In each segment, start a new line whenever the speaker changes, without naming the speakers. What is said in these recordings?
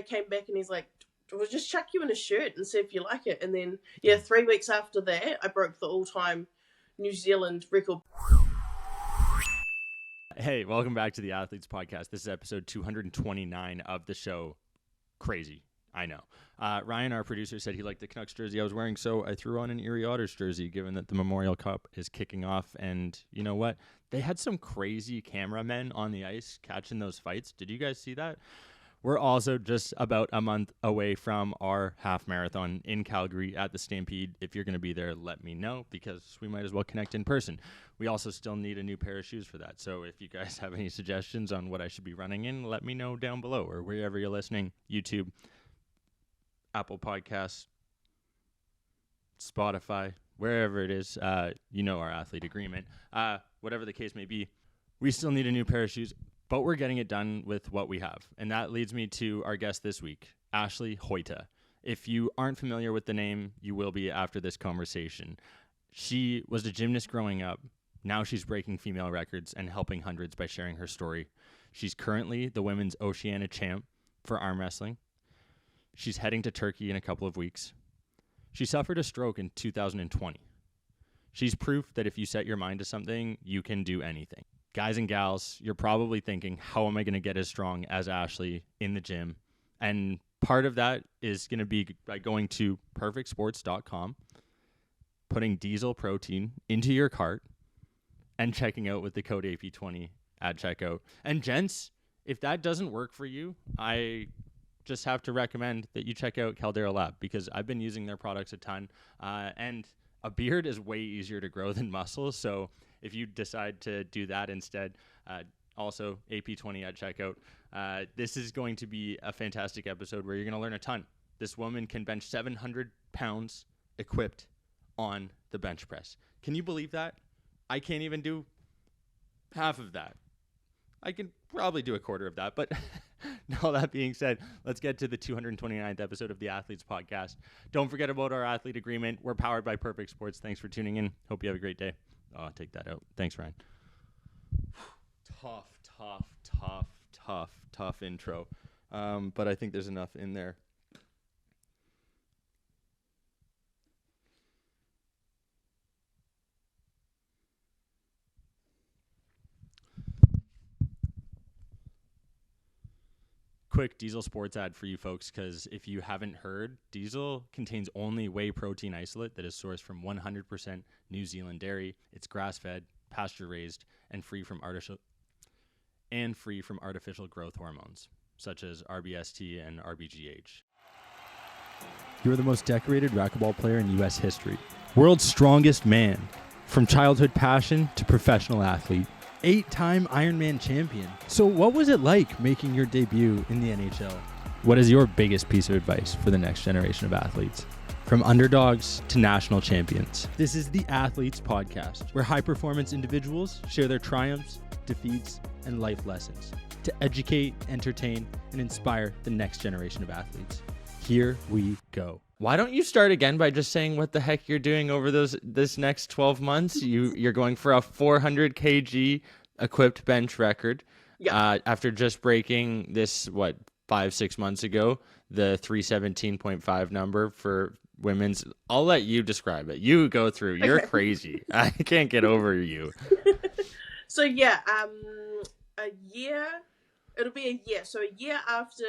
I came back and he's like, we'll just chuck you in a shirt and see if you like it. And then, 3 weeks after that, I broke the all-time New Zealand record.
Hey, welcome back to the Athletes Podcast. This is episode 229 of the show. Crazy, I know. Ryan, our producer, said he liked the Canucks jersey I was wearing, so I threw on an Erie Otters jersey, given that the Memorial Cup is kicking off. And you know what? They had some crazy cameramen on the ice catching those fights. Did you guys see that? We're also just about a month away from our half marathon in Calgary at the Stampede. If you're going to be there, let me know, because we might as well connect in person. We also still need a new pair of shoes for that. So if you guys have any suggestions on what I should be running in, let me know down below, or wherever you're listening, YouTube, Apple Podcasts, Spotify, wherever it is, you know our athlete agreement. Whatever the case may be, we still need a new pair of shoes. But we're getting it done with what we have. And that leads me to our guest this week, Ashleigh Hoeta. If you aren't familiar with the name, you will be after this conversation. She was a gymnast growing up. Now she's breaking female records and helping hundreds by sharing her story. She's currently the women's Oceania champ for arm wrestling. She's heading to Turkey in a couple of weeks. She suffered a stroke in 2020. She's proof that if you set your mind to something, you can do anything. Guys and gals, you're probably thinking, how am I going to get as strong as Ashleigh in the gym? And part of that is going to be by going to perfectsports.com, putting diesel protein into your cart, and checking out with the code AP20 at checkout. And gents, if that doesn't work for you, I just have to recommend that you check out Caldera Lab, because I've been using their products a ton. And a beard is way easier to grow than muscle, so if you decide to do that instead, also AP20 at checkout. This is going to be a fantastic episode where you're going to learn a ton. This woman can bench 700 pounds equipped on the bench press. Can you believe that? I can't even do half of that. I can probably do a quarter of that, but all that being said, let's get to the 229th episode of the Athletes Podcast. Don't forget about our athlete agreement. We're powered by Perfect Sports. Thanks for tuning in. Hope you have a great day. Oh, I'll take that out. Thanks, Ryan. Tough intro. But I think there's enough in there. Quick Diesel Sports ad for you folks, because if you haven't heard, Diesel contains only whey protein isolate that is sourced from 100% New Zealand dairy. It's grass-fed, pasture-raised, and free from artificial growth hormones, such as RBST and RBGH. You're the most decorated racquetball player in U.S. history. World's strongest man. From childhood passion to professional athlete. 8-time Ironman champion. So what was it like making your debut in the NHL? What is your biggest piece of advice for the next generation of athletes? From underdogs to national champions. This is the Athletes Podcast, where high-performance individuals share their triumphs, defeats, and life lessons to educate, entertain, and inspire the next generation of athletes. Here we go. Why don't you start again by just saying what the heck you're doing over this next 12 months? You're going for a 400 kg equipped bench record. Yeah. After just breaking this, 5-6 months ago, the 317.5 number for women's. I'll let you describe it. You go through. You're crazy. I can't get over you.
So yeah, a year. It'll be a year. So a year after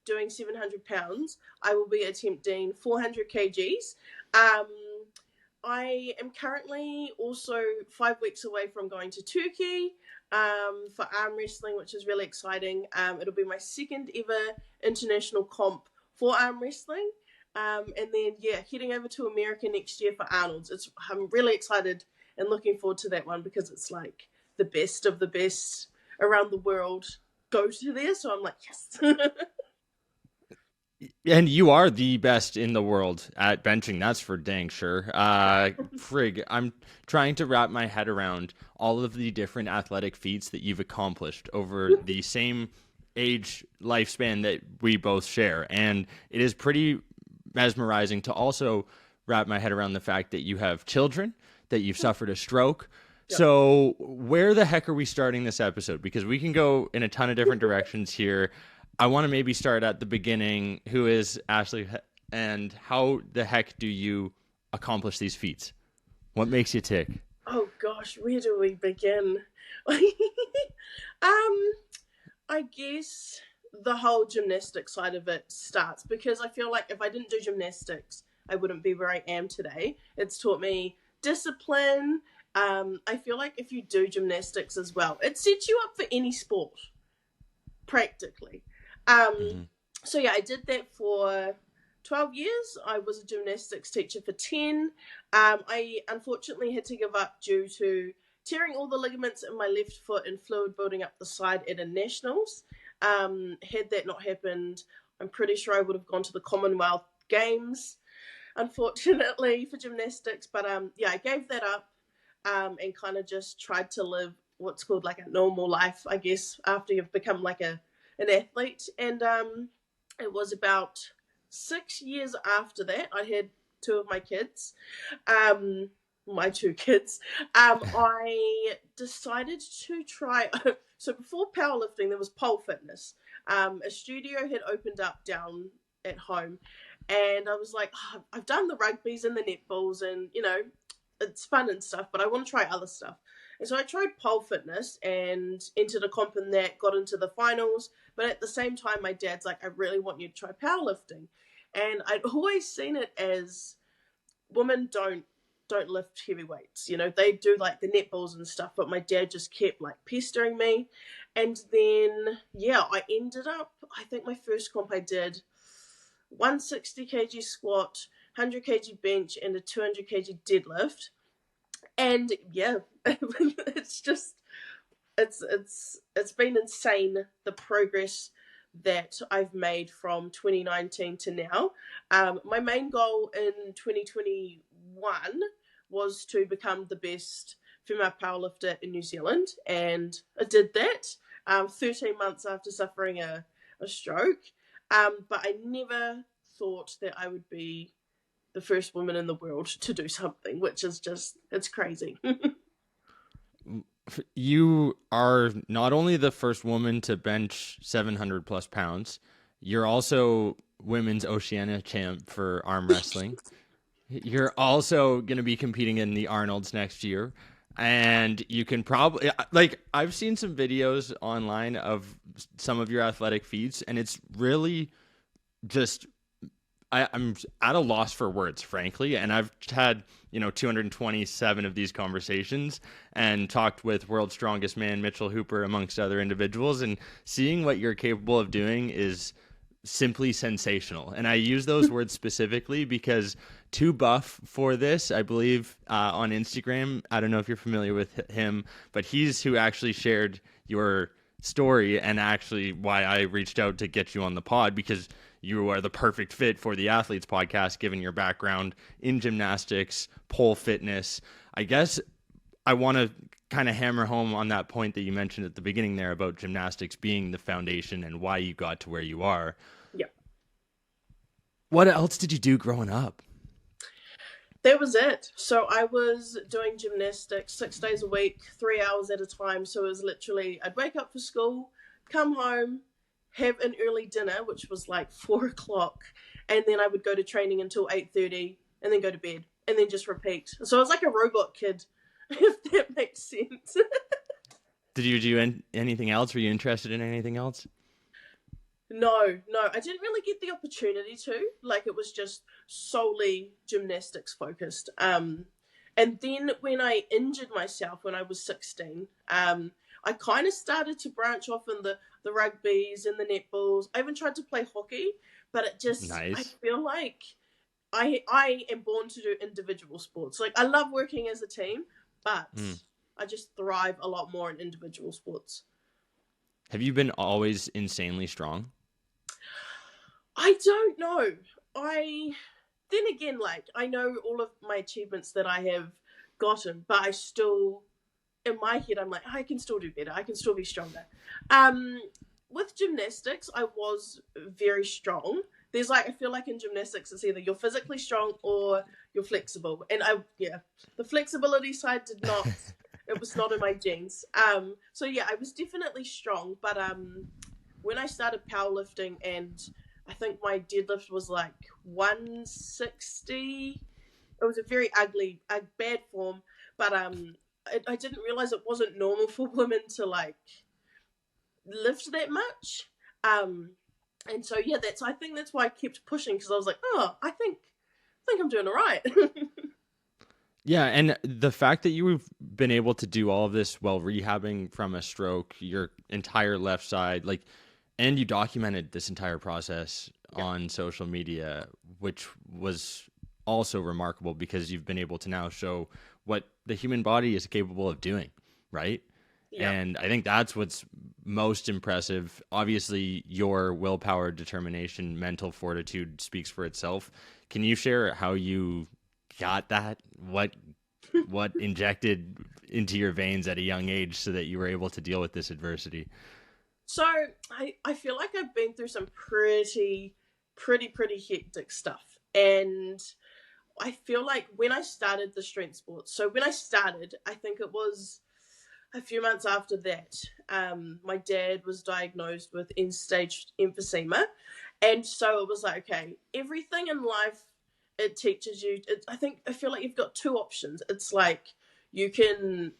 doing 700 pounds, I will be attempting 400 kgs. I am currently also 5 weeks away from going to Turkey for arm wrestling, which is really exciting. It'll be my second ever international comp for arm wrestling. And then, heading over to America next year for Arnold's. I'm really excited and looking forward to that one, because it's like the best of the best around the world go to there. So I'm like, yes.
And you are the best in the world at benching. That's for dang sure. Frig, I'm trying to wrap my head around all of the different athletic feats that you've accomplished over the same age lifespan that we both share. And it is pretty mesmerizing to also wrap my head around the fact that you have children, that you've suffered a stroke. Yep. So where the heck are we starting this episode? Because we can go in a ton of different directions here. I want to maybe start at the beginning. Who is Ashleigh, and how the heck do you accomplish these feats? What makes you tick?
Oh gosh, where do we begin? I guess the whole gymnastics side of it starts because I feel like if I didn't do gymnastics, I wouldn't be where I am today. It's taught me discipline. I feel like if you do gymnastics as well, it sets you up for any sport, practically.
Mm-hmm.
So yeah, I did that for 12 years. I was a gymnastics teacher for 10. I unfortunately had to give up due to tearing all the ligaments in my left foot and fluid building up the side at a nationals. Had that not happened, I'm pretty sure I would have gone to the Commonwealth Games, unfortunately, for gymnastics. But yeah, I gave that up and kind of just tried to live what's called like a normal life, I guess, after you've become like an athlete. And it was about 6 years after that, I had two of my kids. My two kids, I decided to try. So before powerlifting, there was pole fitness. A studio had opened up down at home, and I was like, oh, I've done the rugbies and the netballs, and you know, it's fun and stuff, but I want to try other stuff. And so I tried pole fitness and entered a comp in that, got into the finals. But at the same time, my dad's like, I really want you to try powerlifting. And I'd always seen it as women don't lift heavy weights. You know, they do like the netballs and stuff, but my dad just kept like pestering me. And then, yeah, I ended up, I think my first comp I did 160 kg squat, 100 kg bench, and a 200 kg deadlift. And yeah, it's just, it's been insane, the progress that I've made from 2019 to now. My main goal in 2021 was to become the best female powerlifter in New Zealand, and I did that 13 months after suffering a stroke. But I never thought that I would be the first woman in the world to do something, which is just, it's crazy.
You are not only the first woman to bench 700 plus pounds, you're also women's Oceania champ for arm wrestling. You're also going to be competing in the Arnold's next year. And you can probably, like, I've seen some videos online of some of your athletic feats, and it's really just, I'm at a loss for words, frankly. And I've had, 227 of these conversations and talked with world's strongest man, Mitchell Hooper, amongst other individuals. And seeing what you're capable of doing is simply sensational. And I use those words specifically because To Buff for this, I believe, on Instagram, I don't know if you're familiar with him, but he's who actually shared your story and actually why I reached out to get you on the pod, because you are the perfect fit for the Athletes Podcast, given your background in gymnastics, pole fitness. I guess I want to kind of hammer home on that point that you mentioned at the beginning there about gymnastics being the foundation and why you got to where you are.
Yeah.
What else did you do growing up?
That was it. So I was doing gymnastics 6 days a week, 3 hours at a time. So it was literally, I'd wake up for school, come home, have an early dinner, which was like 4 o'clock. And then I would go to training until 8:30 and then go to bed and then just repeat. So I was like a robot kid, if that makes sense.
Did you do anything else? Were you interested in anything else?
No, I didn't really get the opportunity to. Like, it was just solely gymnastics focused. And then when I injured myself when I was 16, I kind of started to branch off in the rugbies and the netballs. I even tried to play hockey, but it just,
nice.
I feel like I am born to do individual sports. Like, I love working as a team, but I just thrive a lot more in individual sports.
Have you been always insanely strong?
I don't know. Then again, like, I know all of my achievements that I have gotten, but I still, in my head, I'm like, I can still do better. I can still be stronger. With gymnastics, I was very strong. There's like, I feel like in gymnastics, it's either you're physically strong or you're flexible. And the flexibility side did not, it was not in my genes. So yeah, I was definitely strong, but when I started powerlifting, and I think my deadlift was like 160. It was a very ugly, bad form, but I didn't realize it wasn't normal for women to like lift that much. Um, and so yeah, I think that's why I kept pushing, because I was like, oh, I think I'm doing all right.
Yeah, and the fact that you've been able to do all of this while rehabbing from a stroke, your entire left side, like, and you documented this entire process
Yeah,
on social media, which was also remarkable because you've been able to now show what the human body is capable of doing, right?
yeah.
And I think that's what's most impressive. Obviously, your willpower, determination, mental fortitude speaks for itself. Can you share how you got that? What injected into your veins at a young age so that you were able to deal with this adversity?
So I feel like I've been through some pretty hectic stuff, and I feel like when I started the strength sports, so when I started, I think it was a few months after that, my dad was diagnosed with end stage emphysema. And so it was like, okay, everything in life, it teaches you. I feel like you've got two options. It's like you can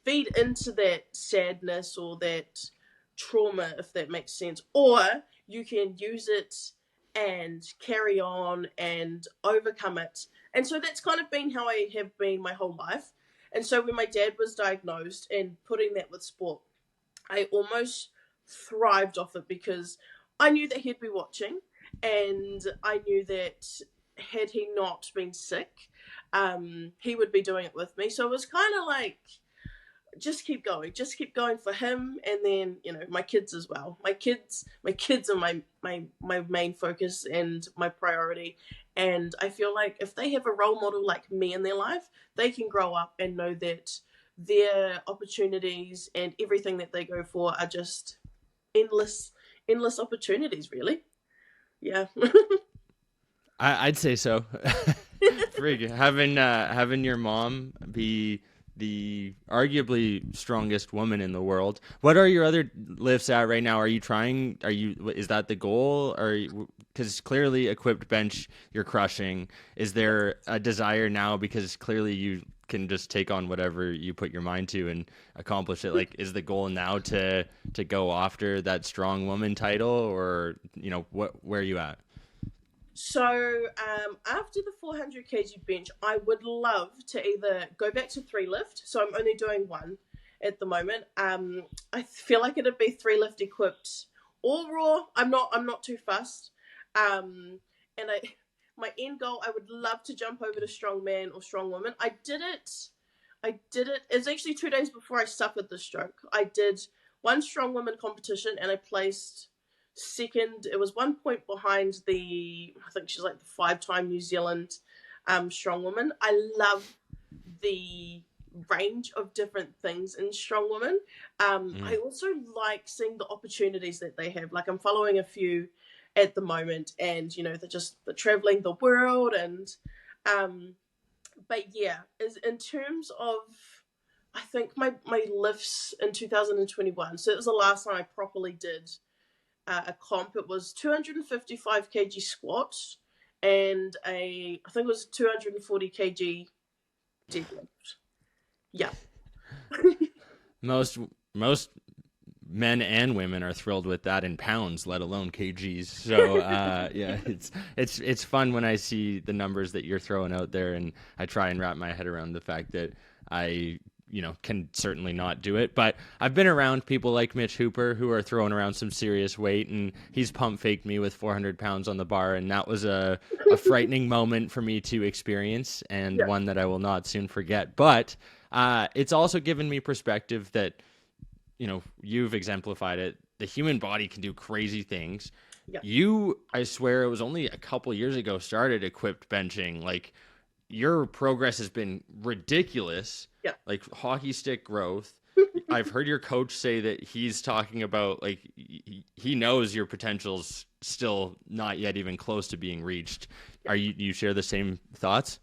feed into that sadness or that trauma, if that makes sense, or you can use it and carry on and overcome it. And so that's kind of been how I have been my whole life. And so when my dad was diagnosed, and putting that with sport, I almost thrived off it, because I knew that he'd be watching, and I knew that had he not been sick, he would be doing it with me. So it was kind of like, just keep going for him, and then my kids as well. My kids are my main focus and my priority. And I feel like if they have a role model like me in their life, they can grow up and know that their opportunities and everything that they go for are just endless opportunities, really. Yeah.
I'd say so. Frig, having your mom be the arguably strongest woman in the world. What are your other lifts at right now? Are you trying? Is that the goal? Because clearly equipped bench you're crushing. Is there a desire now, because clearly you can just take on whatever you put your mind to and accomplish it? Like, is the goal now to go after that strong woman title, or where are you at?
So after the 400 kg bench, I would love to either go back to three lift. So I'm only doing one at the moment. I feel like it'd be three lift equipped or raw. I'm not too fussed. And my end goal, I would love to jump over to strong man or strong woman. I did it. It was actually 2 days before I suffered the stroke. I did one strong woman competition, and I placed second. It was 1 point behind I think she's like the 5-time New Zealand strongwoman. I love the range of different things in strongwoman. I also like seeing the opportunities that they have. Like, I'm following a few at the moment, and they're traveling the world. And but yeah, in terms of, I think my lifts in 2021, so it was the last time I properly did a comp. It was 255 kg squats and I think it was 240 kg deadlift. Yeah.
Most men and women are thrilled with that in pounds, let alone kgs. So yeah, it's fun when I see the numbers that you're throwing out there, and I try and wrap my head around the fact that I can certainly not do it. But I've been around people like Mitch Hooper who are throwing around some serious weight, and he's pump faked me with 400 pounds on the bar, and that was a frightening moment for me to experience, and
Yeah.
one that I will not soon forget. But it's also given me perspective that you've exemplified it. The human body can do crazy things.
Yeah.
I swear it was only a couple years ago, started equipped benching. Like, your progress has been ridiculous.
Yeah.
Like, hockey stick growth. I've heard your coach say that he's talking about, like, he knows your potential's still not yet even close to being reached.
Yeah.
Are you share the same thoughts?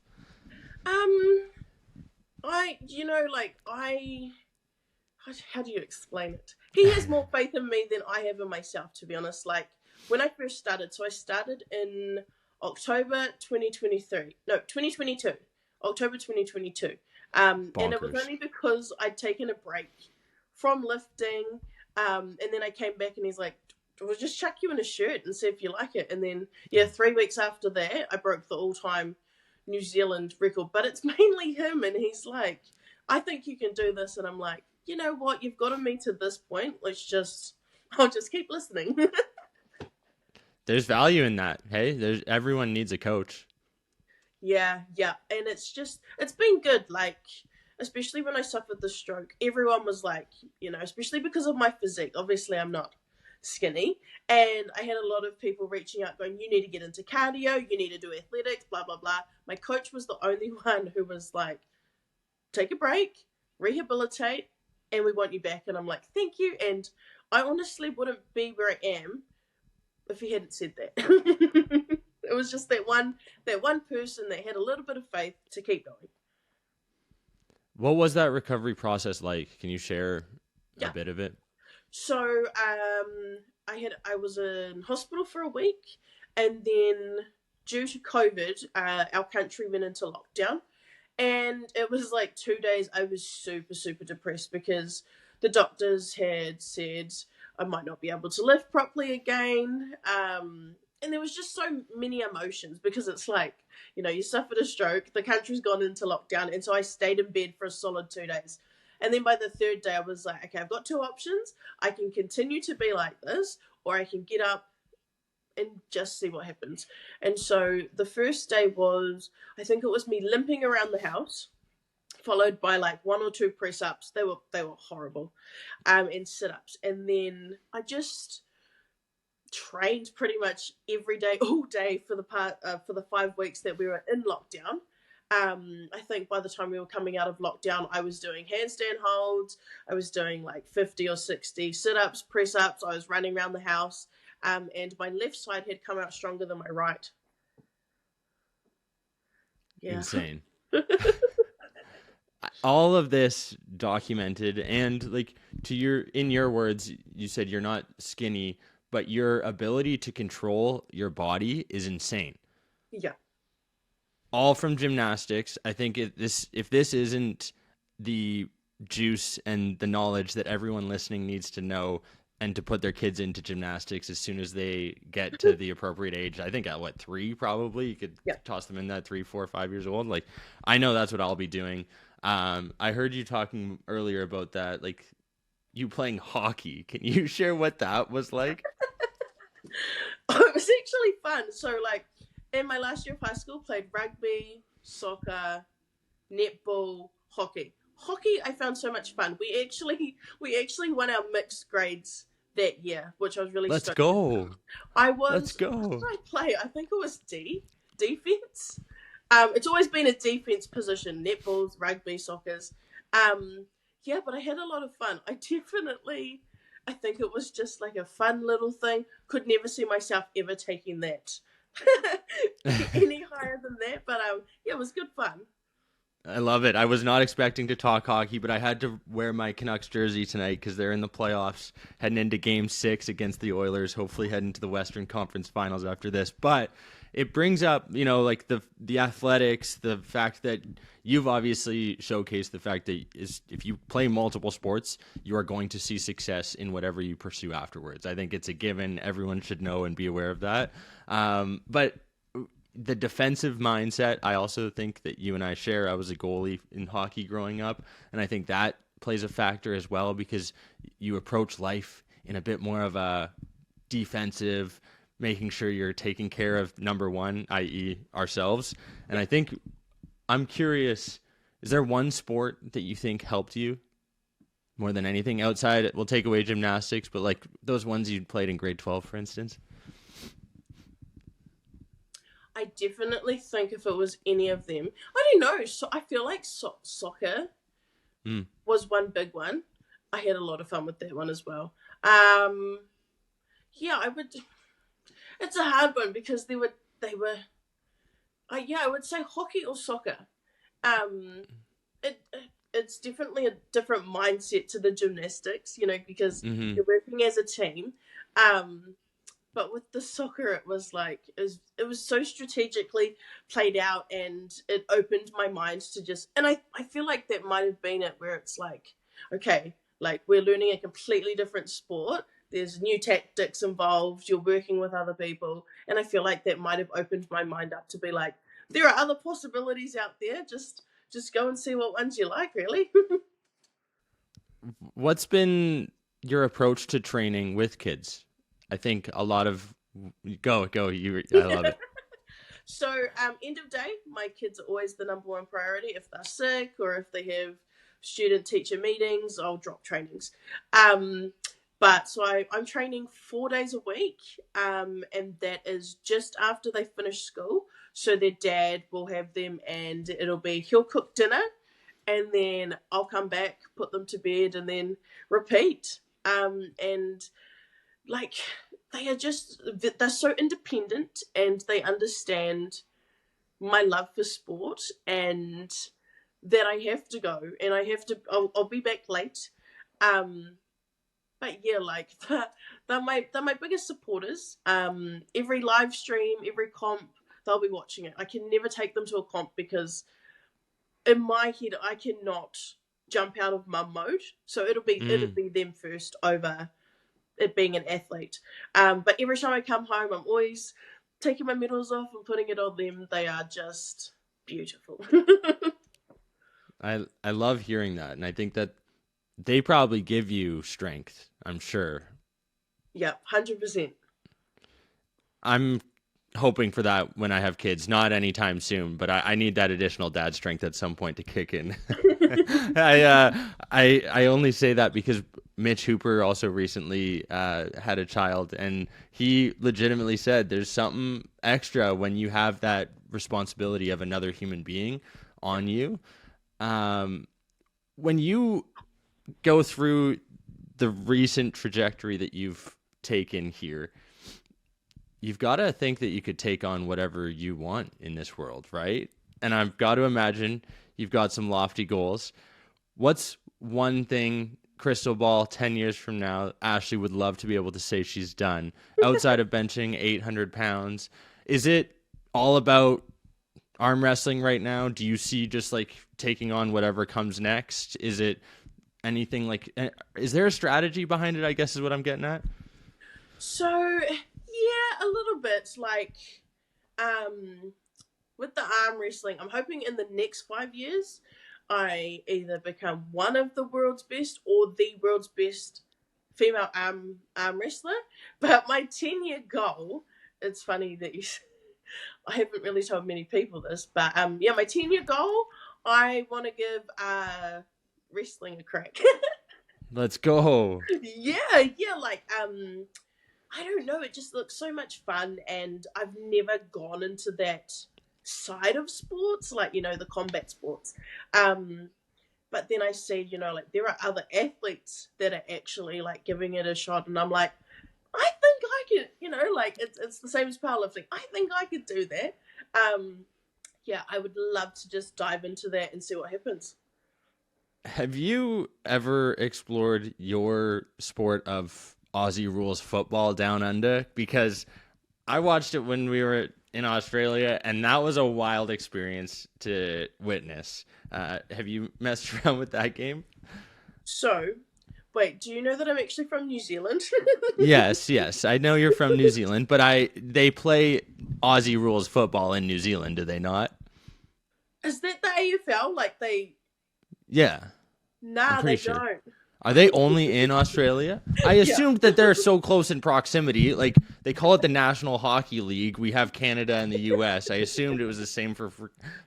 I how do you explain it? He has more faith in me than I have in myself, to be honest. Like, when I first started, so I started in October 2023. No, 2022. October 2022. And it was
Bonkers.
only because I'd taken a break from lifting. And then I came back and he's like, we'll just chuck you in a shirt and see if you like it. And then, 3 weeks after that, I broke the all-time New Zealand record. But it's mainly him, and he's like, I think you can do this. And I'm like, you know what? You've gotten me to this point. I'll just keep listening.
There's value in that. Hey, everyone needs a coach.
Yeah. And it's been good. Like, especially when I suffered the stroke, everyone was like, especially because of my physique. Obviously, I'm not skinny. And I had a lot of people reaching out going, you need to get into cardio, you need to do athletics, blah, blah, blah. My coach was the only one who was like, take a break, rehabilitate, and we want you back. And I'm like, thank you. And I honestly wouldn't be where I am if he hadn't said that. It was just that one person that had a little bit of faith to keep going.
What was that recovery process like? Can you share a
Yeah.
bit of it?
So I was in hospital for a week, and then due to COVID, our country went into lockdown, and it was like 2 days. I was super, super depressed because the doctors had said I might not be able to lift properly again. And there was just so many emotions because it's like, you suffered a stroke, the country's gone into lockdown, and so I stayed in bed for a solid 2 days. And then by the third day, I was like, okay, I've got two options. I can continue to be like this, or I can get up and just see what happens. And so the first day was, I think it was me limping around the house, followed by like 1 or 2 press ups. They were horrible, and sit ups. And then I just trained pretty much every day, all day for the 5 weeks that we were in lockdown. I think by the time we were coming out of lockdown, I was doing handstand holds. I was doing like 50 or 60 sit-ups, press-ups. I was running around the house, and my left side had come out stronger than my right. Yeah.
Insane. All of this documented, and like in your words, you said you're not skinny, but your ability to control your body is insane.
Yeah.
All from gymnastics. I think if this isn't the juice and the knowledge that everyone listening needs to know and to put their kids into gymnastics as soon as they get to the appropriate age, I think at 3 probably you could toss them in that 3, 4, 5 years old. Like, I know that's what I'll be doing. I heard you talking earlier about that, like you playing hockey. Can you share what that was like?
It was actually fun. So like in my last year of high school, played rugby, soccer, netball, hockey. Hockey I found so much fun. We actually won our mixed grades that year, which I was really
Let's
stoked
go.
about. Let's
go.
What did I play? I think it was defense. It's always been a defense position, netballs, rugby, soccers. But I had a lot of fun. I think it was just like a fun little thing. Could never see myself ever taking that any higher than that, but it was good fun.
I love it. I was not expecting to talk hockey, but I had to wear my Canucks jersey tonight because they're in the playoffs, heading into Game 6 against the Oilers, hopefully heading to the Western Conference Finals after this. But it brings up, like the athletics, the fact that you've obviously showcased the fact that if you play multiple sports, you are going to see success in whatever you pursue afterwards. I think it's a given. Everyone should know and be aware of that. But the defensive mindset, I also think that you and I share. I was a goalie in hockey growing up, and I think that plays a factor as well because you approach life in a bit more of a defensive, making sure you're taking care of number one, i.e. ourselves. And I think I'm curious, is there one sport that you think helped you more than anything outside? We'll take away gymnastics, but like those ones you played in grade 12, for instance.
I definitely think if it was any of them, I don't know. So I feel like soccer was one big one. I had a lot of fun with that one as well. I would. It's a hard one because they were. I would say hockey or soccer. it's definitely a different mindset to the gymnastics, because
Mm-hmm.
you're working as a team. Um, but with the soccer, it was like it was so strategically played out, and it opened my mind to just. And I feel like that might have been it, where it's like, okay, like we're learning a completely different sport. There's new tactics involved. You're working with other people, and I feel like that might have opened my mind up to be like, there are other possibilities out there. Just go and see what ones you like, really.
What's been your approach to training with kids? I think a lot of go you. I love it.
So, end of day, my kids are always the number one priority. If they're sick or if they have student teacher meetings, I'll drop trainings. Um, but so I'm training 4 days a week, and that is just after they finish school. So their dad will have them, and he'll cook dinner, and then I'll come back, put them to bed, and then repeat. And like they're so independent, and they understand my love for sport, and that I have to go, and I'll be back late. Um, but yeah, like they're my biggest supporters. Every live stream, every comp, they'll be watching it. I can never take them to a comp because in my head I cannot jump out of mum mode. So it'll
Mm.
be them first over it being an athlete. But every time I come home, I'm always taking my medals off and putting it on them. They are just beautiful.
I love hearing that, and I think that they probably give you strength. I'm sure.
Yeah, 100%.
I'm hoping for that when I have kids. Not anytime soon, but I need that additional dad strength at some point to kick in. I only say that because Mitch Hooper also recently had a child, and he legitimately said there's something extra when you have that responsibility of another human being on you. When you go through the recent trajectory that you've taken here, you've got to think that you could take on whatever you want in this world, right? And I've got to imagine you've got some lofty goals. What's one thing, crystal ball, 10 years from now, Ashleigh would love to be able to say she's done outside of benching 800 pounds? Is it all about arm wrestling right now? Do you see just like taking on whatever comes next? Is it anything like, is there a strategy behind it, I guess is what I'm getting at?
So, yeah, a little bit. Like, with the arm wrestling, I'm hoping in the next 5 years, I either become one of the world's best or the world's best female arm wrestler. But my 10-year goal, it's funny that I haven't really told many people this, but yeah, my 10-year goal, I want to give wrestling a crack.
Let's go.
Yeah, like I don't know, it just looks so much fun, and I've never gone into that side of sports, like the combat sports. Um, but then I see, like there are other athletes that are actually like giving it a shot, and I'm like, I think I could, like it's the same as powerlifting. I think I could do that. Yeah, I would love to just dive into that and see what happens.
Have you ever explored your sport of Aussie rules football down under? Because I watched it when we were in Australia, and that was a wild experience to witness. Have you messed around with that game?
So, wait, do you know that I'm actually from New Zealand?
Yes. I know you're from New Zealand, but they play Aussie rules football in New Zealand, do they not?
Is that the AFL? Like they?
Yeah, I'm
Nah,
pretty
they
sure.
don't.
Are they only in Australia? I
Yeah.
assumed that they're so close in proximity. Like they call it the National Hockey League. We have Canada and the U.S. I assumed it was the same for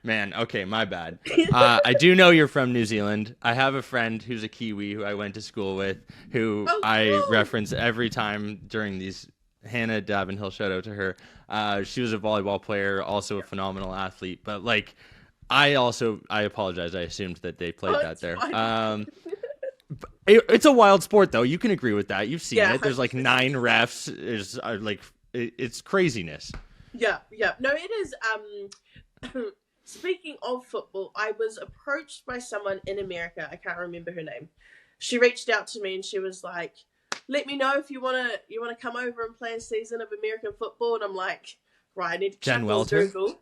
man. Okay, my bad. I do know you're from New Zealand. I have a friend who's a Kiwi who I went to school with, who
Oh,
I
cool.
reference every time during these. Hannah Davenhill, shout out to her. She was a volleyball player, also a phenomenal athlete. But like, I apologize. I assumed that they
Oh,
played that
it's
there.
fine.
It's a wild sport, though. You can agree with that. You've seen
Yeah,
it. There's like
100%.
9 refs. There's like it's craziness.
Yeah. No, it is. Speaking of football, I was approached by someone in America. I can't remember her name. She reached out to me and she was like, "Let me know if you wanna come over and play a season of American football." And I'm like, "Right, I need to
Jen
check on
Welter?
Google."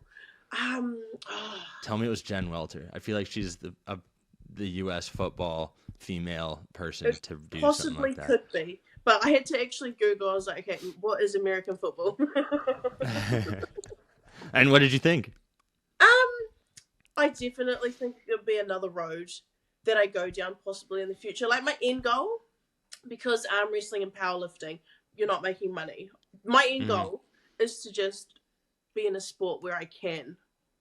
Tell me it was Jen Welter. I feel like she's the U.S. football female person
It
to do something
possibly
like that.
could be, but I had to actually Google. I was like, "Okay, what is American football?"
And what did you think?
I definitely think it'll be another road that I go down possibly in the future. Like my end goal, because arm wrestling and powerlifting, you're not making money. My end goal is to just be in a sport where I can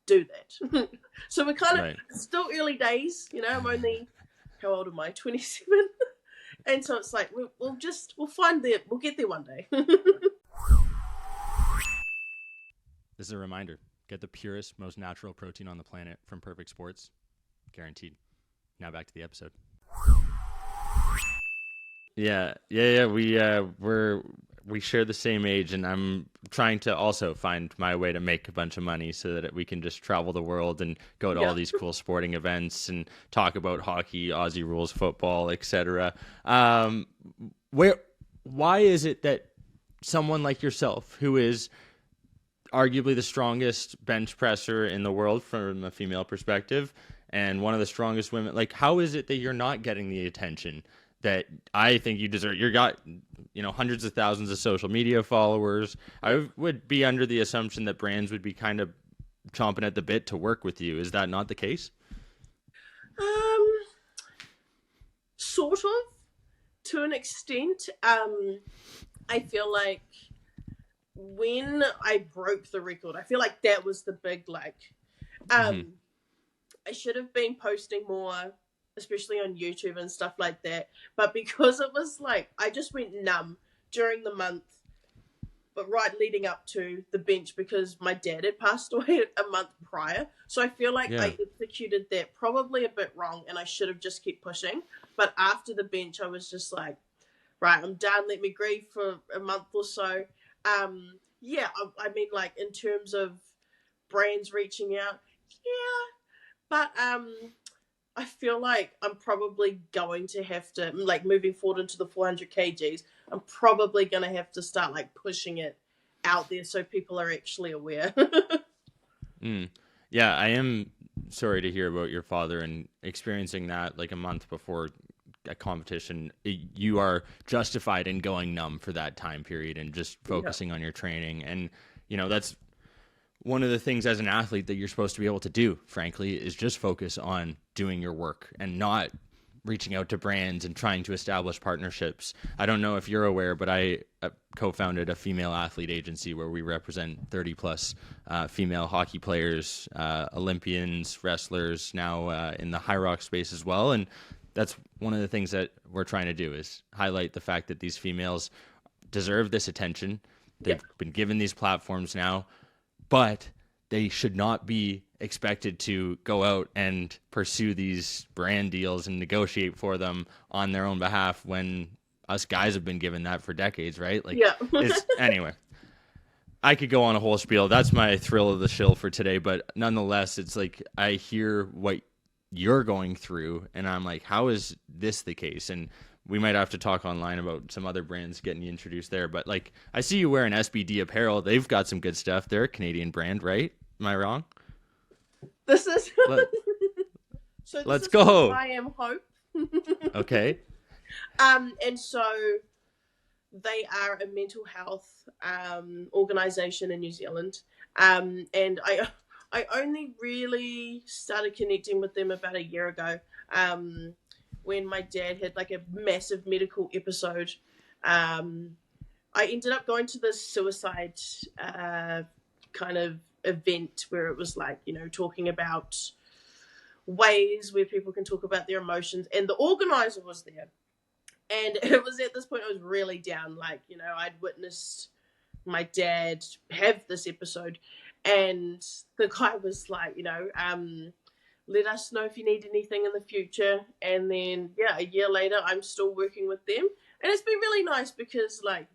do that. So we're kind of
Right.
still early days. I'm only, how old am I? 27. And so it's like we'll get there one day.
This is a reminder. Get the purest, most natural protein on the planet from Perfect Sports. Guaranteed. Now back to the episode. Yeah. We share the same age, and I'm trying to also find my way to make a bunch of money so that we can just travel the world and go to all these cool sporting events and talk about hockey, Aussie rules, football, etc. Why is it that someone like yourself, who is arguably the strongest bench presser in the world from a female perspective and one of the strongest women, like, how is it that you're not getting the attention that I think you deserve? You got, hundreds of thousands of social media followers. I would be under the assumption that brands would be kind of chomping at the bit to work with you. Is that not the case?
Sort of, to an extent. I feel like when I broke the record, I feel like that was the big, I should have been posting more, especially on YouTube and stuff like that. But because it was like, I just went numb during the month, but right leading up to the bench, because my dad had passed away a month prior. So I feel like I executed that probably a bit wrong, and I should have just kept pushing. But after the bench, I was just like, right, I'm done. Let me grieve for a month or so. I mean, like, in terms of brands reaching out, but I feel like I'm probably going to have to, like, moving forward into the 400 kgs, I'm probably going to have to start, like, pushing it out there so people are actually aware.
Yeah, I am sorry to hear about your father and experiencing that like a month before a competition. You are justified in going numb for that time period and just focusing on your training. And, that's one of the things as an athlete that you're supposed to be able to do, frankly, is just focus on doing your work and not reaching out to brands and trying to establish partnerships. I don't know if you're aware, but I co-founded a female athlete agency where we represent 30 plus female hockey players, Olympians, wrestlers, now in the high rock space as well. And that's one of the things that we're trying to do, is highlight the fact that these females deserve this attention. They've been given these platforms now, but they should not be expected to go out and pursue these brand deals and negotiate for them on their own behalf when us guys have been given that for decades, right? Anyway, I could go on a whole spiel. That's my thrill of the shill for today. But nonetheless, it's like I hear what you're going through and I'm like, how is this the case? And we might have to talk online about some other brands getting you introduced there. But like, I see you wearing SBD apparel. They've got some good stuff. They're a Canadian brand, right? Am I wrong?
This is
let's go.
I Am Hope.
Okay.
And so they are a mental health organization in New Zealand. And I only really started connecting with them about a year ago, when my dad had like a massive medical episode. I ended up going to this suicide kind of event where it was like, talking about ways where people can talk about their emotions, and the organizer was there. And it was at this point I was really down, like, I'd witnessed my dad have this episode, and the guy was like, let us know if you need anything in the future. And then, a year later, I'm still working with them. And it's been really nice because, like,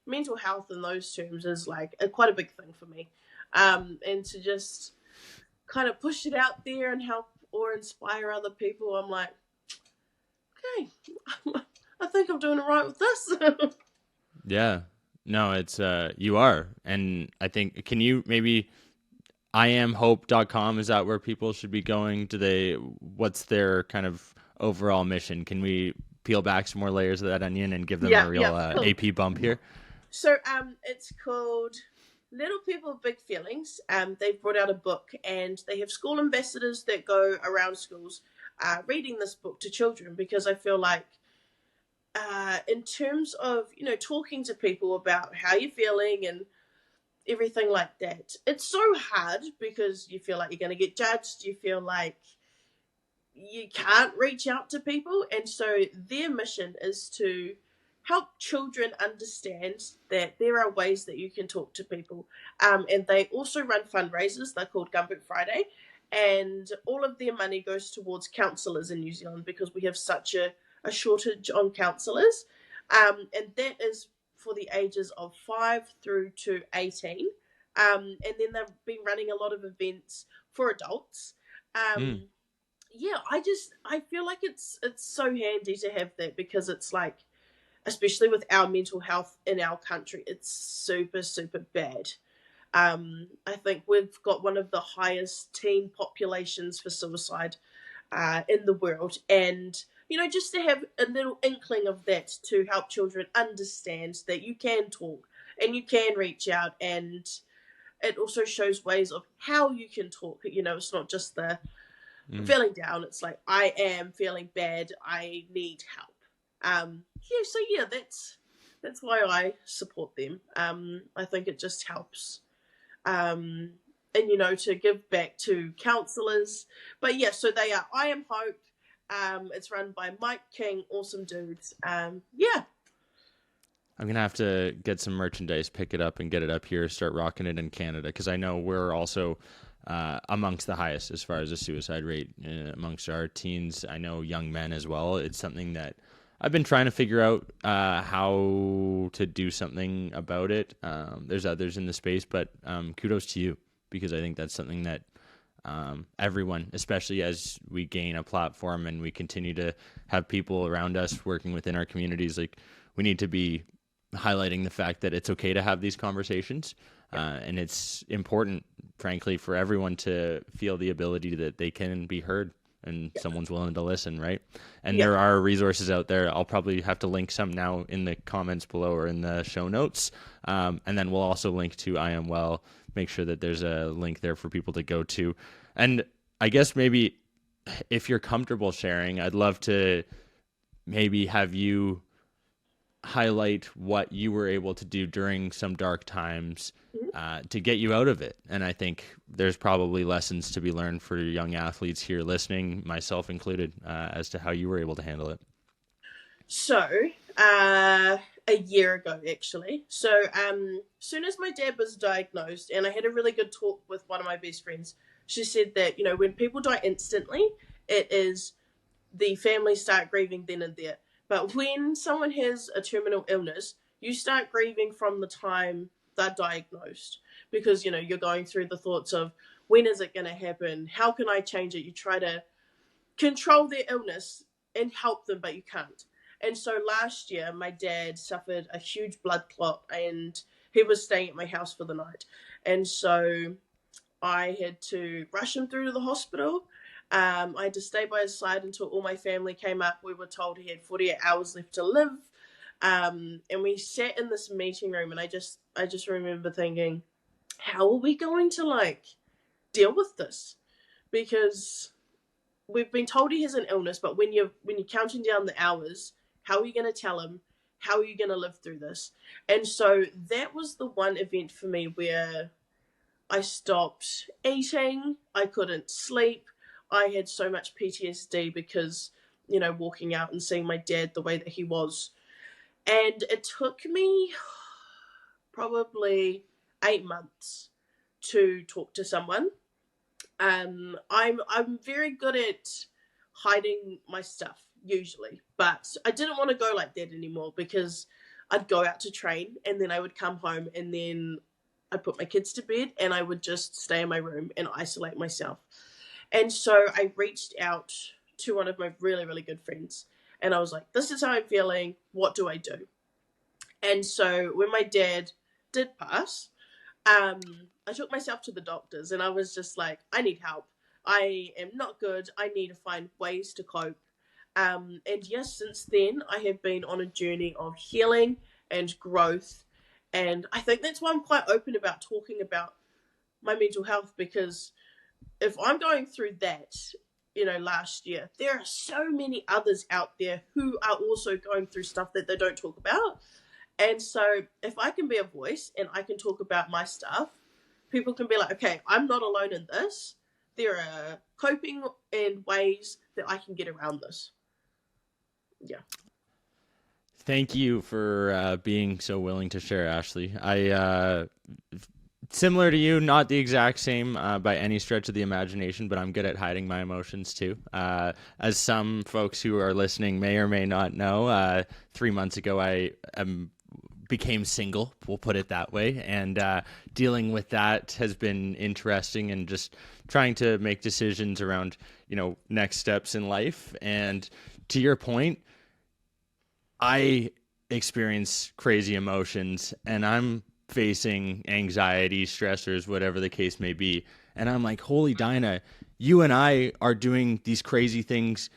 mental health in those terms is, like, quite a big thing for me. And to just kind of push it out there and help or inspire other people, I'm like, okay, I think I'm doing all right with this.
Yeah. No, it's you are. And I think, can you maybe iamhope.com, is that where people should be going? What's their kind of overall mission? Can we peel back some more layers of that onion and give them a real
Cool.
AP bump here?
So it's called Little People Big Feelings. They've brought out a book, and they have school ambassadors that go around schools reading this book to children, because I feel like in terms of, talking to people about how you're feeling and everything like that, it's so hard because you feel like you're going to get judged. You feel like you can't reach out to people. And so their mission is to help children understand that there are ways that you can talk to people. And they also run fundraisers. They're called Gumboot Friday. And all of their money goes towards counsellors in New Zealand, because we have such a shortage on counsellors. And that is for the ages of 5 through to 18. And then they've been running a lot of events for adults. Yeah, I feel like it's so handy to have that, because it's like, especially with our mental health in our country, it's super, super bad. I think we've got one of the highest teen populations for suicide in the world. And, just to have a little inkling of that to help children understand that you can talk and you can reach out. And it also shows ways of how you can talk. It's not just the feeling down. It's like, I am feeling bad. I need help. That's why I support them. I think it just helps. And to give back to counsellors. But yeah, so they are I Am Hope. It's run by Mike King, awesome dudes. Yeah.
I'm going to have to get some merchandise, pick it up and get it up here, start rocking it in Canada, because I know we're also amongst the highest as far as the suicide rate amongst our teens. I know young men as well. It's something that I've been trying to figure out how to do something about it. There's others in the space, but kudos to you, because I think that's something that everyone, especially as we gain a platform and we continue to have people around us working within our communities, like, we need to be highlighting the fact that it's okay to have these conversations. And it's important, frankly, for everyone to feel the ability that they can be heard and someone's willing to listen, right? And there are resources out there. I'll probably have to link some now in the comments below or in the show notes. And then we'll also link to I Am Well, make sure that there's a link there for people to go to. And I guess maybe if you're comfortable sharing, I'd love to maybe have you highlight what you were able to do during some dark times to get you out of it. And I think there's probably lessons to be learned for young athletes here listening, myself included, as to how you were able to handle it.
So, a year ago, actually. So, soon as my dad was diagnosed, and I had a really good talk with one of my best friends, she said that, when people die instantly, it is the family start grieving then and there. But when someone has a terminal illness, you start grieving from the time they're diagnosed, because, you're going through the thoughts of, when is it going to happen? How can I change it? You try to control their illness and help them, but you can't. And so last year, my dad suffered a huge blood clot, and he was staying at my house for the night. And so I had to rush him through to the hospital. I had to stay by his side until all my family came up. We were told he had 48 hours left to live. And we sat in this meeting room, and I just remember thinking, how are we going to deal with this? Because we've been told he has an illness, but when you're counting down the hours, how are you going to tell him? How are you going to live through this? And so that was the one event for me where I stopped eating. I couldn't sleep. I had so much PTSD because, walking out and seeing my dad the way that he was. And it took me probably 8 months to talk to someone. I'm very good at hiding my stuff usually, but I didn't want to go like that anymore, because I'd go out to train and then I would come home and then I'd put my kids to bed and I would just stay in my room and isolate myself. And so I reached out to one of my really, really good friends. And I was like, this is how I'm feeling. What do I do? And so when my dad did pass, I took myself to the doctors and I was just like, I need help. I am not good. I need to find ways to cope. And yes, since then, I have been on a journey of healing and growth. And I think that's why I'm quite open about talking about my mental health, because if I'm going through that, last year, there are so many others out there who are also going through stuff that they don't talk about. And so if I can be a voice and I can talk about my stuff, people can be like, okay, I'm not alone in this. There are coping and ways that I can get around this. Yeah.
Thank you for being so willing to share, Ashleigh. I similar to you, not the exact same by any stretch of the imagination, but I'm good at hiding my emotions too. As some folks who are listening may or may not know, 3 months ago I became single, we'll put it that way, and dealing with that has been interesting, and just trying to make decisions around next steps in life. And to your point, I experience crazy emotions, and I'm facing anxiety, stressors, whatever the case may be. And I'm like, holy Dinah, you and I are doing these crazy things,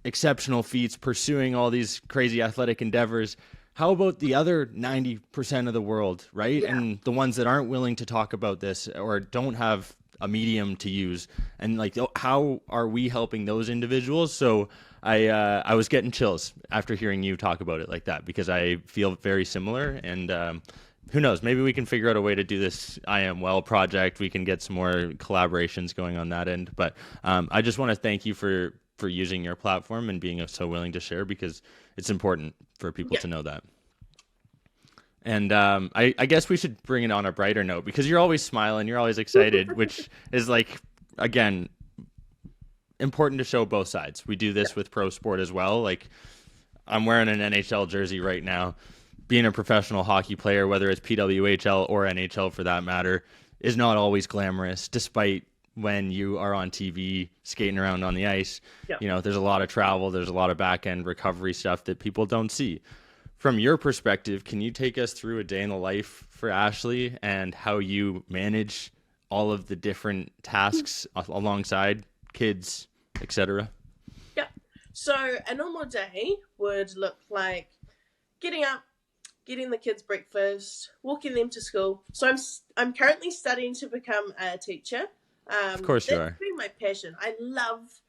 exceptional feats, pursuing all these crazy athletic endeavors. How about the other 90% of the world, right?
Yeah.
And the ones that aren't willing to talk about this or don't have a medium to use, and like, how are we helping those individuals? So I was getting chills after hearing you talk about it like that, because I feel very similar. And who knows, maybe we can figure out a way to do this I Am Well project. We can get some more collaborations going on that end. But I just want to thank you for using your platform and being so willing to share, because it's important for people to know that. And I guess we should bring it on a brighter note, because you're always smiling, you're always excited, which is like, again, important to show both sides. We do this with pro sport as well. Like, I'm wearing an NHL jersey right now. Being a professional hockey player, whether it's PWHL or NHL for that matter, is not always glamorous, despite when you are on TV skating around on the ice. There's a lot of travel, there's a lot of back end recovery stuff that people don't see. From your perspective, can you take us through a day in the life for Ashleigh and how you manage all of the different tasks alongside kids, etc.?
Yeah. So a normal day would look like getting up, getting the kids breakfast, walking them to school. So I'm currently studying to become a teacher.
Of course you are.
That's been my passion. I love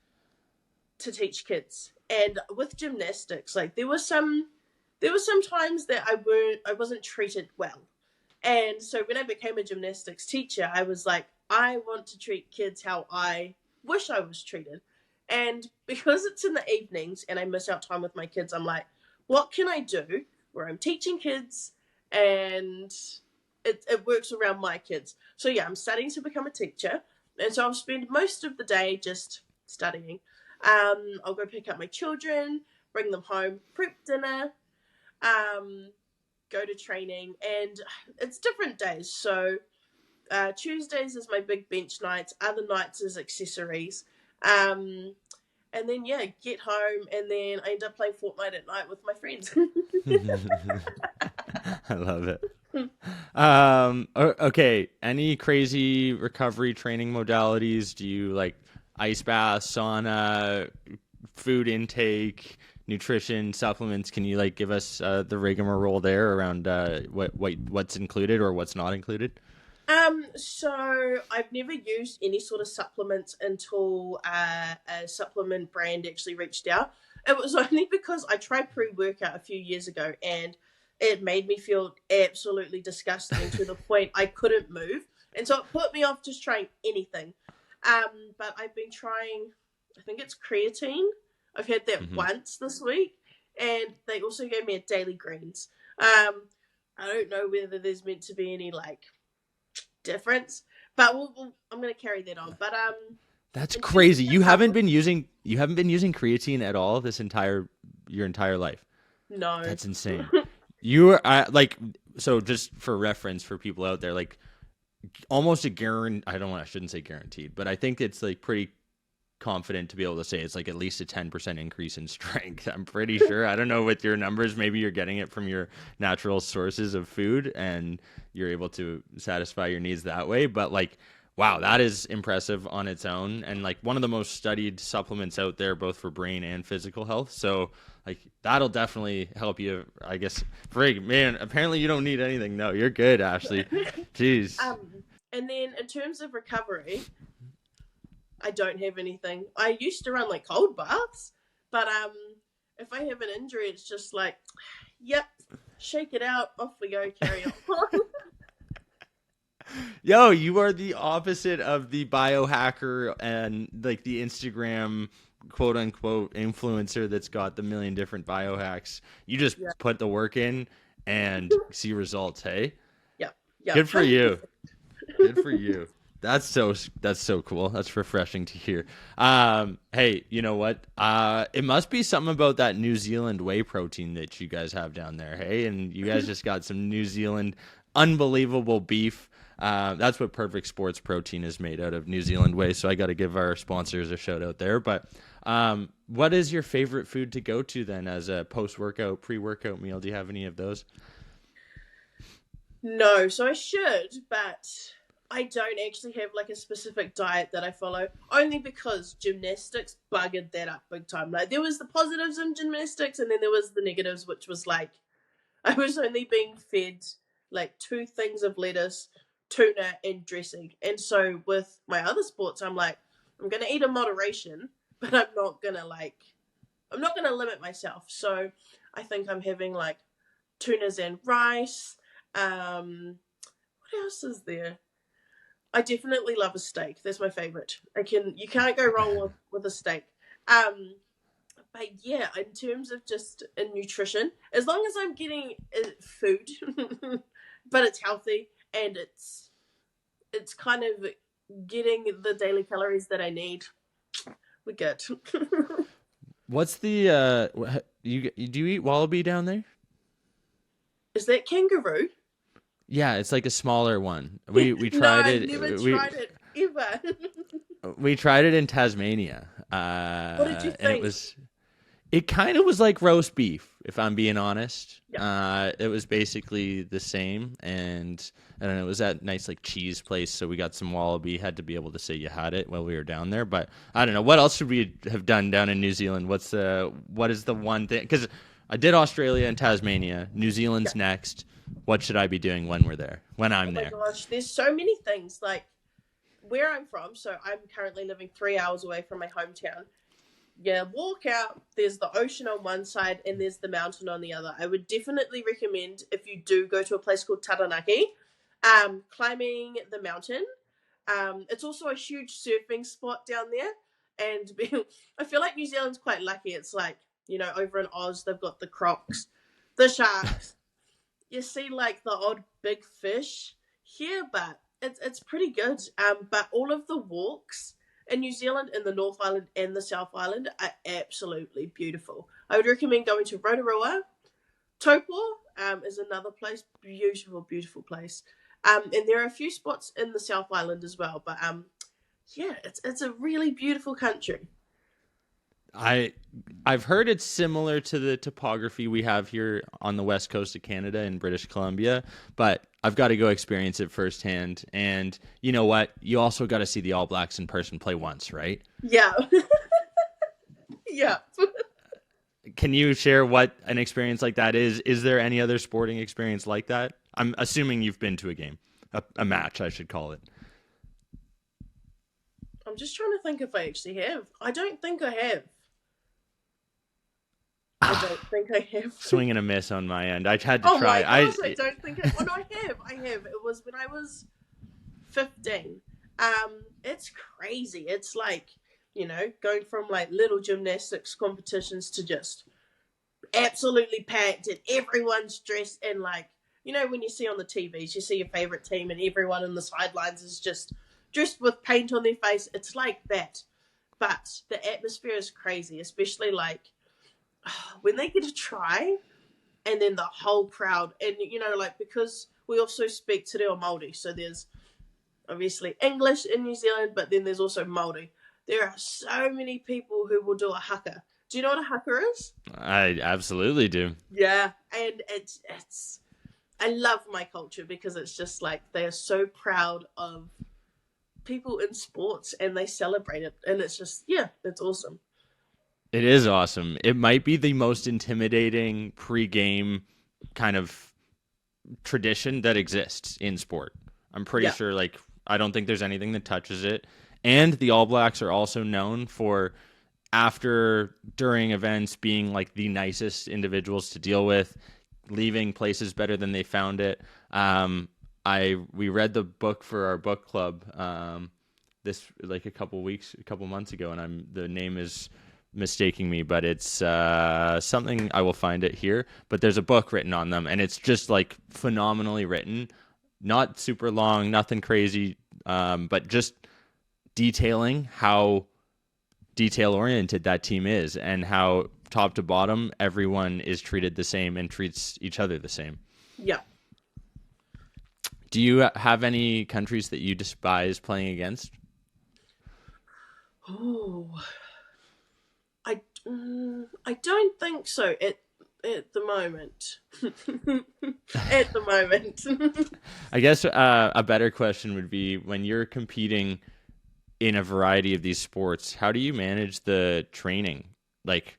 to teach kids. And with gymnastics, like there were some times that I wasn't treated well. And so when I became a gymnastics teacher, I was like, I want to treat kids how I wish I was treated. And because it's in the evenings and I miss out time with my kids, I'm like, what can I do where I'm teaching kids and it works around my kids? So yeah, I'm studying to become a teacher. And so I'll spend most of the day just studying. I'll go pick up my children, bring them home, prep dinner, go to training, and it's different days. So Tuesdays is my big bench nights, other nights is accessories. And then get home, and then I end up playing Fortnite at night with my friends.
I love it. Okay, any crazy recovery training modalities? Do you like ice bath, sauna, food intake, nutrition, supplements? Can you like give us the rigmarole there around what's included or what's not included?
So I've never used any sort of supplements until a supplement brand actually reached out. It was only because I tried pre-workout a few years ago and it made me feel absolutely disgusting to the point I couldn't move. And so it put me off just trying anything. But I've been trying, I think it's creatine. I've had that once this week. And they also gave me a daily greens. I don't know whether there's meant to be any like difference, but I'm going to carry that on. But
that's crazy. You haven't been using creatine at all your entire life?
No.
That's insane. You are like, so just for reference for people out there, like almost a guarantee, I shouldn't say guaranteed, but I think it's like pretty confident to be able to say it's like at least a 10% increase in strength. I'm pretty sure. I don't know with your numbers, maybe you're getting it from your natural sources of food and you're able to satisfy your needs that way. But like, wow, that is impressive on its own. And like one of the most studied supplements out there, both for brain and physical health. So like that'll definitely help you, I guess. Frig, man, apparently you don't need anything. No, you're good, Ashleigh. Jeez.
And then in terms of recovery, I don't have anything. I used to run like cold baths, but if I have an injury, it's just like, yep, shake it out, off we go, carry on.
Yo, you are the opposite of the biohacker and like the Instagram quote unquote influencer that's got the million different biohacks. You just put the work in and see results, hey?
Yeah.
Good for you. Good for you. That's so cool. That's refreshing to hear. Hey, you know what? It must be something about that New Zealand whey protein that you guys have down there, hey? And you guys just got some New Zealand unbelievable beef. That's what Perfect Sports Protein is made out of, New Zealand whey. So I got to give our sponsors a shout out there. But what is your favorite food to go to then as a post-workout, pre-workout meal? Do you have any of those?
No, so I should, but I don't actually have like a specific diet that I follow, only because gymnastics buggered that up big time. Like there was the positives in gymnastics and then there was the negatives, which was like I was only being fed like 2 things of lettuce, tuna and dressing. And so with my other sports, I'm like, I'm going to eat in moderation, but I'm not going to limit myself. So I think I'm having like tunas and rice. What else is there? I definitely love a steak. That's my favorite. You can't go wrong with a steak. But yeah, in terms of just in nutrition, as long as I'm getting food, but it's healthy and it's kind of getting the daily calories that I need, we're good.
What's the do you eat wallaby down there?
Is that kangaroo?
Yeah, it's like a smaller one. We tried it.
I've never tried it ever.
We tried it in Tasmania.
What did you think?
It kind of was like roast beef, if I'm being honest.
Yeah.
It was basically the same, and I don't know, it was that nice like cheese place, so we got some wallaby. Had to be able to say you had it while we were down there, but I don't know what else should we have done down in New Zealand. What is the one thing? Because I did Australia and Tasmania. New Zealand's next. What should I be doing when we're there? When I'm there?
Oh my gosh, there's so many things. Like where I'm from, so I'm currently living 3 hours away from my hometown. Yeah, walk out, there's the ocean on one side and there's the mountain on the other. I would definitely recommend, if you do go to a place called Taranaki, climbing the mountain. It's also a huge surfing spot down there. And I feel like New Zealand's quite lucky. It's like, over in Oz, they've got the crocs, the sharks. You see like the odd big fish here, but it's pretty good. But all of the walks in New Zealand, in the North Island and the South Island, are absolutely beautiful. I would recommend going to Rotorua. Taupo is another place. Beautiful, beautiful place. And there are a few spots in the South Island as well. But yeah, it's a really beautiful country.
I've heard it's similar to the topography we have here on the west coast of Canada in British Columbia, but I've got to go experience it firsthand. And you know what? You also got to see the All Blacks in person play once, right?
Yeah. Yeah.
Can you share what an experience like that is? Is there any other sporting experience like that? I'm assuming you've been to a game, a match, I should call it.
I'm just trying to think if I actually have. I don't think I have. I don't think I have.
Swing and a miss on my end. I had to try.
My gosh, I don't think I... Oh, no, I have. It was when I was 15. It's crazy. It's like, going from like little gymnastics competitions to just absolutely packed and everyone's dressed in like, when you see on the TVs, you see your favorite team and everyone in the sidelines is just dressed with paint on their face. It's like that. But the atmosphere is crazy, especially like when they get a try and then the whole crowd. And, like, because we also speak Te Reo Māori, so there's obviously English in New Zealand, but then there's also Māori. There are so many people who will do a haka. Do you know what a haka is?
I absolutely do.
Yeah, and it's I love my culture because it's just like they are so proud of people in sports and they celebrate it, and it's just, yeah, it's awesome.
It is awesome. It might be the most intimidating pre-game kind of tradition that exists in sport. I'm pretty sure, like, I don't think there's anything that touches it. And the All Blacks are also known for, during events, being like the nicest individuals to deal with, leaving places better than they found it. We read the book for our book club this like a couple months ago, and the name is mistaking me, but it's something, I will find it here. But there's a book written on them, and it's just like phenomenally written, not super long, nothing crazy, but just detailing how detail oriented that team is and how top to bottom everyone is treated the same and treats each other the same.
Yeah.
Do you have any countries that you despise playing against?
Oh, I don't think so at the moment. At the moment.
I guess a better question would be, when you're competing in a variety of these sports, how do you manage the training? Like,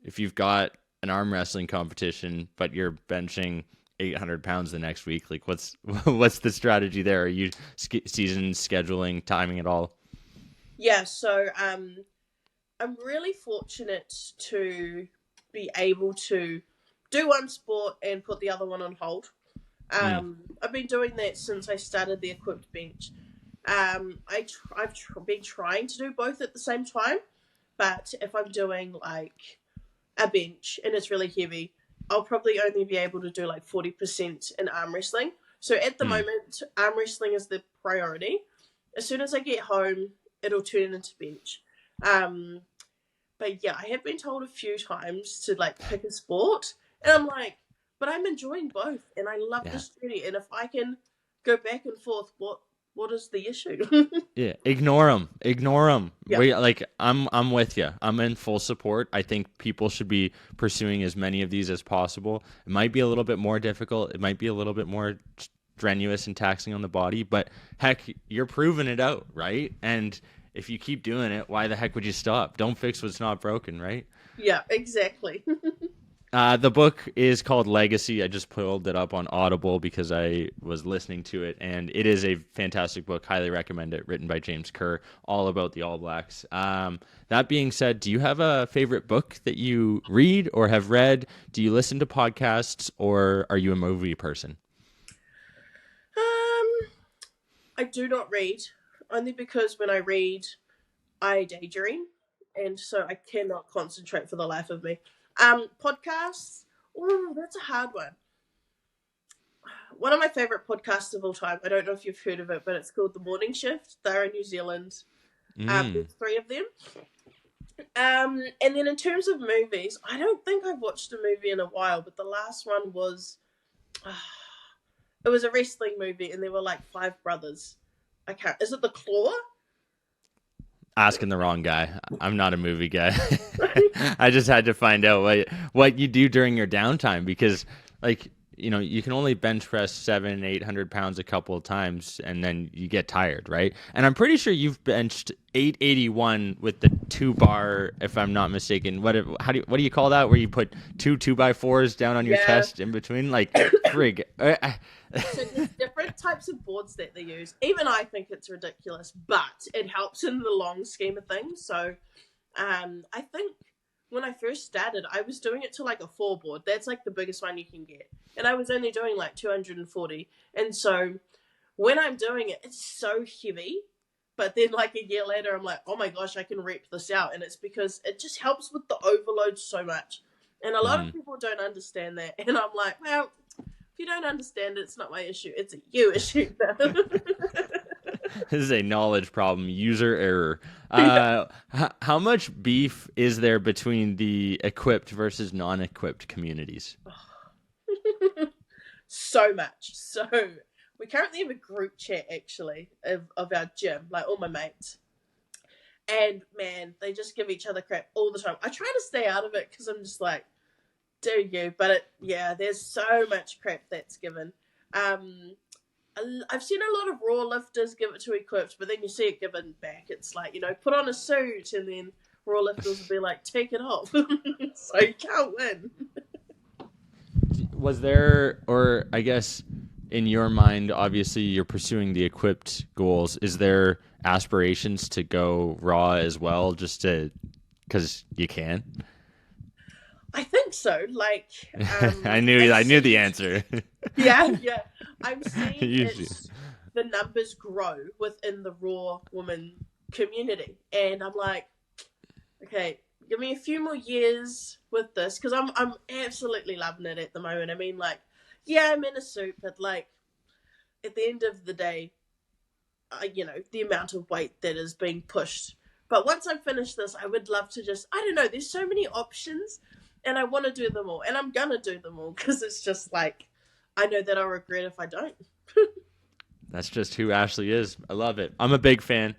if you've got an arm wrestling competition, but you're benching 800 pounds the next week, like what's the strategy there? Are you season scheduling, timing it all?
Yeah, so I'm really fortunate to be able to do one sport and put the other one on hold. I've been doing that since I started the equipped bench. I've been trying to do both at the same time, but if I'm doing like a bench and it's really heavy, I'll probably only be able to do like 40% in arm wrestling. So at the moment, arm wrestling is the priority. As soon as I get home, it'll turn into bench. But yeah, I have been told a few times to like pick a sport, and I'm like, but I'm enjoying both, and I love this journey. And if I can go back and forth, what is the issue?
Yeah, ignore them.
Yeah.
Like, I'm with you. I'm in full support. I think people should be pursuing as many of these as possible. It might be a little bit more difficult. It might be a little bit more strenuous and taxing on the body, but heck, you're proving it out, right? And if you keep doing it, why the heck would you stop? Don't fix what's not broken, right?
Yeah, exactly.
The book is called Legacy. I just pulled it up on Audible because I was listening to it, and it is a fantastic book. Highly recommend it. Written by James Kerr, all about the All Blacks. That being said, do you have a favorite book that you read or have read? Do you listen to podcasts, or are you a movie person?
I do not read, only because when I read, I daydream, and so I cannot concentrate for the life of me. Podcasts. Oh, that's a hard one. One of my favorite podcasts of all time. I don't know if you've heard of it, but it's called The Morning Shift. They're in New Zealand. There's 3 of them. And then in terms of movies, I don't think I've watched a movie in a while, but the last one was, it was a wrestling movie, and there were like 5 brothers. Is it The Claw?
Asking the wrong guy. I'm not a movie guy. I just had to find out what you do during your downtime, because, like, you can only bench press 700-800 pounds a couple of times and then you get tired, right? And I'm pretty sure you've benched 881 with the 2-bar, if I'm not mistaken. What do you call that, where you put 2 2x4s down on your chest in between? Like, frig.
So there's different types of boards that they use. Even I think it's ridiculous, but it helps in the long scheme of things. So I think when I first started, I was doing it to like a 4 board. That's like the biggest one you can get. And I was only doing like 240. And so when I'm doing it, it's so heavy. But then like a year later, I'm like, oh my gosh, I can rep this out. And it's because it just helps with the overload so much. And a lot of people don't understand that. And I'm like, well, if you don't understand it, it's not my issue. It's a you issue.
This is a knowledge problem, user error. How much beef is there between the equipped versus non-equipped communities?
so much. So we currently have a group chat actually of our gym, like all my mates. And man, they just give each other crap all the time. I try to stay out of it because I'm just like, do you? But there's so much crap that's given. I've seen a lot of raw lifters give it to equipped, but then you see it given back. It's like, put on a suit, and then raw lifters will be like, take it off. So you can't win.
Was there, or I guess in your mind, obviously you're pursuing the equipped goals. Is there aspirations to go raw as well, just because you can?
I think so. Like,
I knew the answer.
Yeah. I'm seeing the numbers grow within the raw woman community, and I'm like, okay, give me a few more years with this, because I'm absolutely loving it at the moment. I mean, like, yeah, I'm in a suit, but like, at the end of the day, the amount of weight that is being pushed. But once I finish this, I would love to just, I don't know, there's so many options, and I want to do them all, and I'm gonna do them all, because it's just like, I know that I'll regret if I don't.
That's just who Ashleigh is. I love it. I'm a big fan.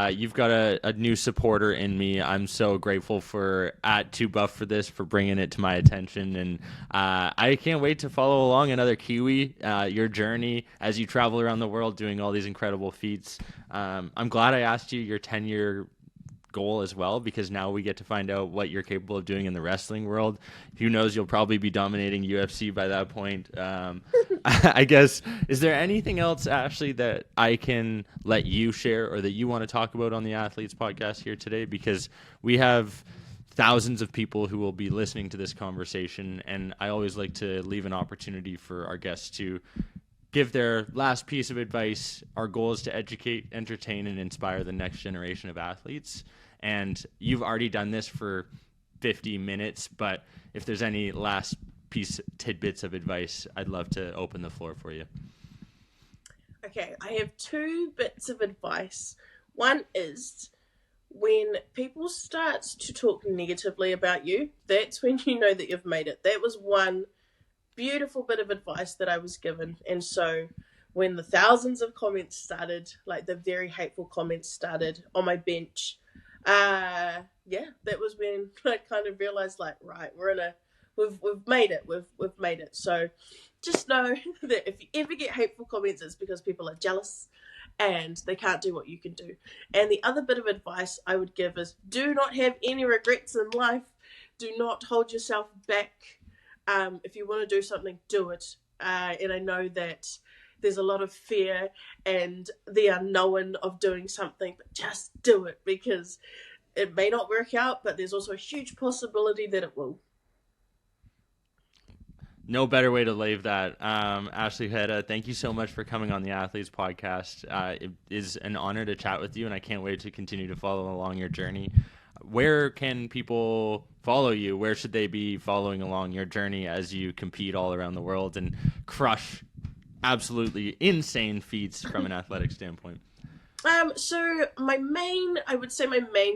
You've got a new supporter in me. I'm so grateful for @2buff for this, for bringing it to my attention. And I can't wait to follow along another Kiwi, your journey as you travel around the world doing all these incredible feats. I'm glad I asked you your 10-year goal as well, because now we get to find out what you're capable of doing in the wrestling world. Who knows, you'll probably be dominating UFC by that point. I guess, is there anything else, Ashleigh, that I can let you share or that you want to talk about on the Athletes Podcast here today? Because we have thousands of people who will be listening to this conversation, and I always like to leave an opportunity for our guests to give their last piece of advice. Our goal is to educate, entertain, and inspire the next generation of athletes. And you've already done this for 50 minutes, but if there's any last tidbits of advice, I'd love to open the floor for you.
Okay, I have 2 bits of advice. One is, when people start to talk negatively about you, that's when you know that you've made it. That was one beautiful bit of advice that I was given. And so when the thousands of comments started, like the very hateful comments started on my bench, that was when I kind of realized, like, right, we've made it. We've made it. So just know that if you ever get hateful comments, it's because people are jealous and they can't do what you can do. And the other bit of advice I would give is, do not have any regrets in life. Do not hold yourself back. If you want to do something, do it. And I know that there's a lot of fear and the unknown of doing something, but just do it, because it may not work out, but there's also a huge possibility that it will.
No better way to leave that. Ashleigh Hoeta, thank you so much for coming on the Athletes Podcast. It is an honor to chat with you, and I can't wait to continue to follow along your journey. Where can people follow you? Where should they be following along your journey as you compete all around the world and crush absolutely insane feats from an athletic standpoint?
So my main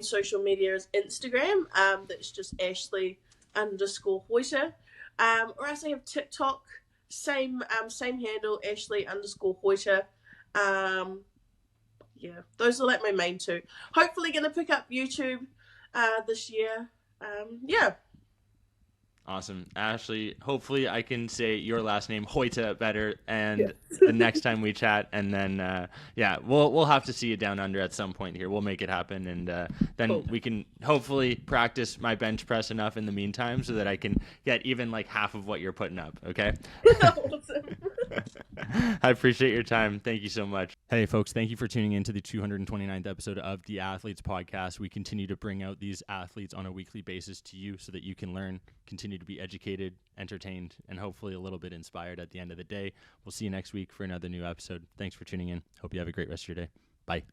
social media is Instagram. That's just Ashleigh_Hoeta. Or else I have TikTok, same handle, Ashleigh_Hoeta. Those are like my main 2. Hopefully gonna pick up YouTube this year.
Awesome. Ashleigh, hopefully I can say your last name, Hoeta, better, and the next time we chat, and then, we'll have to see you down under at some point here. We'll make it happen, and then we can hopefully practice my bench press enough in the meantime so that I can get even like half of what you're putting up, okay?
Awesome.
I appreciate your time. Thank you so much. Hey, folks, thank you for tuning in to the 229th episode of the Athletes Podcast. We continue to bring out these athletes on a weekly basis to you so that you can learn, continue to be educated, entertained, and hopefully a little bit inspired at the end of the day. We'll see you next week for another new episode. Thanks for tuning in. Hope you have a great rest of your day. Bye.